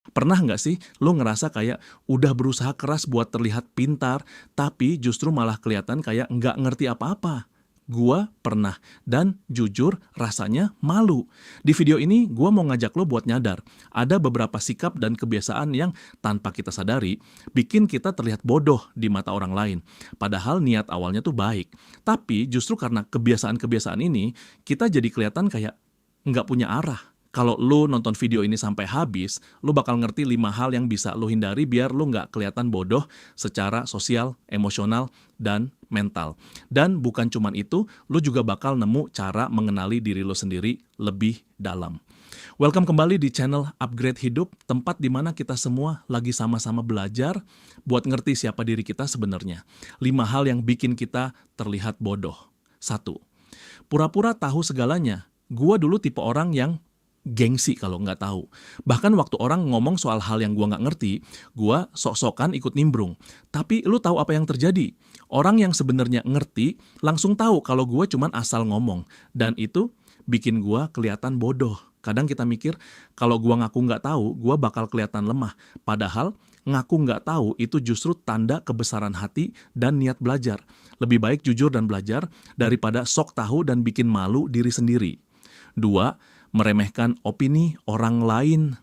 Pernah nggak sih lo ngerasa kayak udah berusaha keras buat terlihat pintar, tapi justru malah kelihatan kayak nggak ngerti apa-apa? Gua pernah, dan jujur rasanya malu. Di video ini gua mau ngajak lo buat nyadar, ada beberapa sikap dan kebiasaan yang tanpa kita sadari, bikin kita terlihat bodoh di mata orang lain. Padahal niat awalnya tuh baik. Tapi justru karena kebiasaan-kebiasaan ini, kita jadi kelihatan kayak nggak punya arah. Kalau lu nonton video ini sampai habis, lu bakal ngerti 5 hal yang bisa lu hindari biar lu nggak kelihatan bodoh secara sosial, emosional, dan mental. Dan bukan cuman itu, lu juga bakal nemu cara mengenali diri lu sendiri lebih dalam. Welcome kembali di channel Upgrade Hidup, tempat di mana kita semua lagi sama-sama belajar buat ngerti siapa diri kita sebenarnya. 5 hal yang bikin kita terlihat bodoh. 1. Pura-pura tahu segalanya. Gua dulu tipe orang yang gengsi kalau nggak tahu. Bahkan waktu orang ngomong soal hal yang gua nggak ngerti, gua sok-sokan ikut nimbrung. Tapi lu tahu apa yang terjadi? Orang yang sebenarnya ngerti langsung tahu kalau gua cuman asal ngomong. Dan itu bikin gua kelihatan bodoh. Kadang kita mikir, kalau gua ngaku nggak tahu, gua bakal kelihatan lemah. Padahal ngaku nggak tahu itu justru tanda kebesaran hati dan niat belajar. Lebih baik jujur dan belajar daripada sok tahu dan bikin malu diri sendiri. 2. Meremehkan opini orang lain.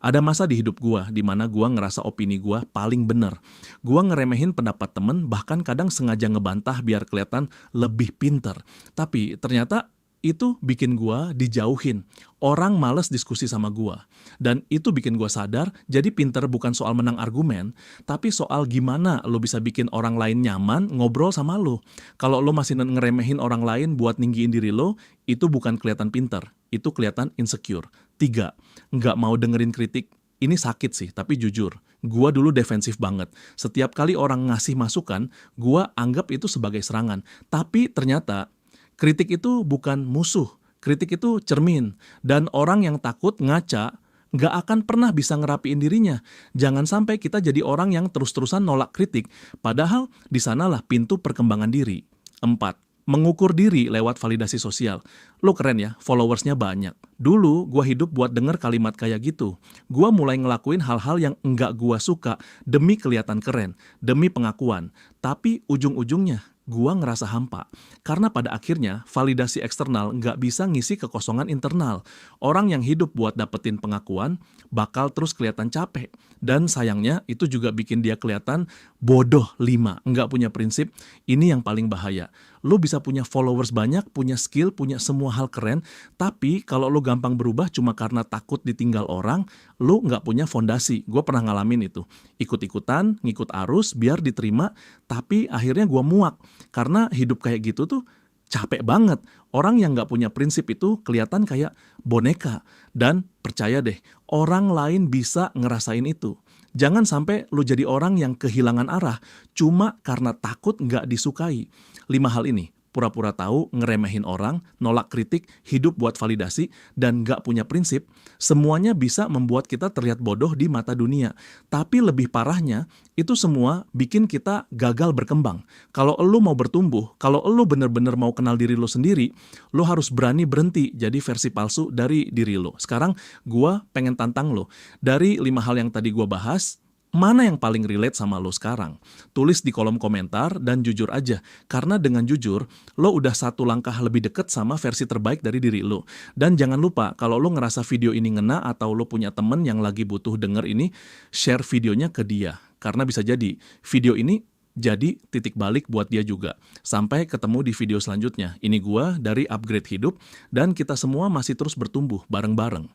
Ada masa di hidup gua di mana gua ngerasa opini gua paling bener. Gua ngeremehin pendapat temen, bahkan kadang sengaja ngebantah biar kelihatan lebih pinter. Tapi ternyata itu bikin gua dijauhin. Orang males diskusi sama gua. Dan itu bikin gua sadar, jadi pinter bukan soal menang argumen, tapi soal gimana lo bisa bikin orang lain nyaman ngobrol sama lo. Kalau lo masih ngeremehin orang lain buat ninggiin diri lo, itu bukan kelihatan pinter, itu kelihatan insecure. 3. Nggak mau dengerin kritik. Ini sakit sih, tapi jujur. Gua dulu defensif banget. Setiap kali orang ngasih masukan, gua anggap itu sebagai serangan. Tapi ternyata kritik itu bukan musuh, kritik itu cermin. Dan orang yang takut ngaca nggak akan pernah bisa ngerapiin dirinya. Jangan sampai kita jadi orang yang terus-terusan nolak kritik, padahal di sanalah pintu perkembangan diri. 4. Mengukur diri lewat validasi sosial. Lo keren ya, followersnya banyak. Dulu gua hidup buat denger kalimat kayak gitu. Gua mulai ngelakuin hal-hal yang enggak gua suka demi kelihatan keren, demi pengakuan. Tapi ujung-ujungnya gua ngerasa hampa. Karena pada akhirnya validasi eksternal nggak bisa ngisi kekosongan internal. Orang yang hidup buat dapetin pengakuan bakal terus kelihatan capek. Dan sayangnya itu juga bikin dia kelihatan bodoh 5, nggak punya prinsip. Ini yang paling bahaya. Lo bisa punya followers banyak, punya skill, punya semua hal keren, tapi kalau lo gampang berubah cuma karena takut ditinggal orang, lo nggak punya fondasi. Gue pernah ngalamin itu. Ikut-ikutan, ngikut arus, biar diterima, tapi akhirnya gue muak. Karena hidup kayak gitu tuh capek banget. Orang yang nggak punya prinsip itu kelihatan kayak boneka. Dan percaya deh, orang lain bisa ngerasain itu. Jangan sampai lu jadi orang yang kehilangan arah cuma karena takut nggak disukai. 5 hal ini, pura-pura tahu, ngeremehin orang, nolak kritik, hidup buat validasi, dan nggak punya prinsip, semuanya bisa membuat kita terlihat bodoh di mata dunia. Tapi lebih parahnya, itu semua bikin kita gagal berkembang. Kalau lu mau bertumbuh, kalau lu bener-bener mau kenal diri lu sendiri, lu harus berani berhenti jadi versi palsu dari diri lu. Sekarang, gua pengen tantang lu. Dari 5 hal yang tadi gua bahas, mana yang paling relate sama lo sekarang? Tulis di kolom komentar dan jujur aja. Karena dengan jujur, lo udah satu langkah lebih deket sama versi terbaik dari diri lo. Dan jangan lupa, kalau lo ngerasa video ini ngena atau lo punya temen yang lagi butuh denger ini, share videonya ke dia. Karena bisa jadi, video ini jadi titik balik buat dia juga. Sampai ketemu di video selanjutnya. Ini gua dari Upgrade Hidup, dan kita semua masih terus bertumbuh bareng-bareng.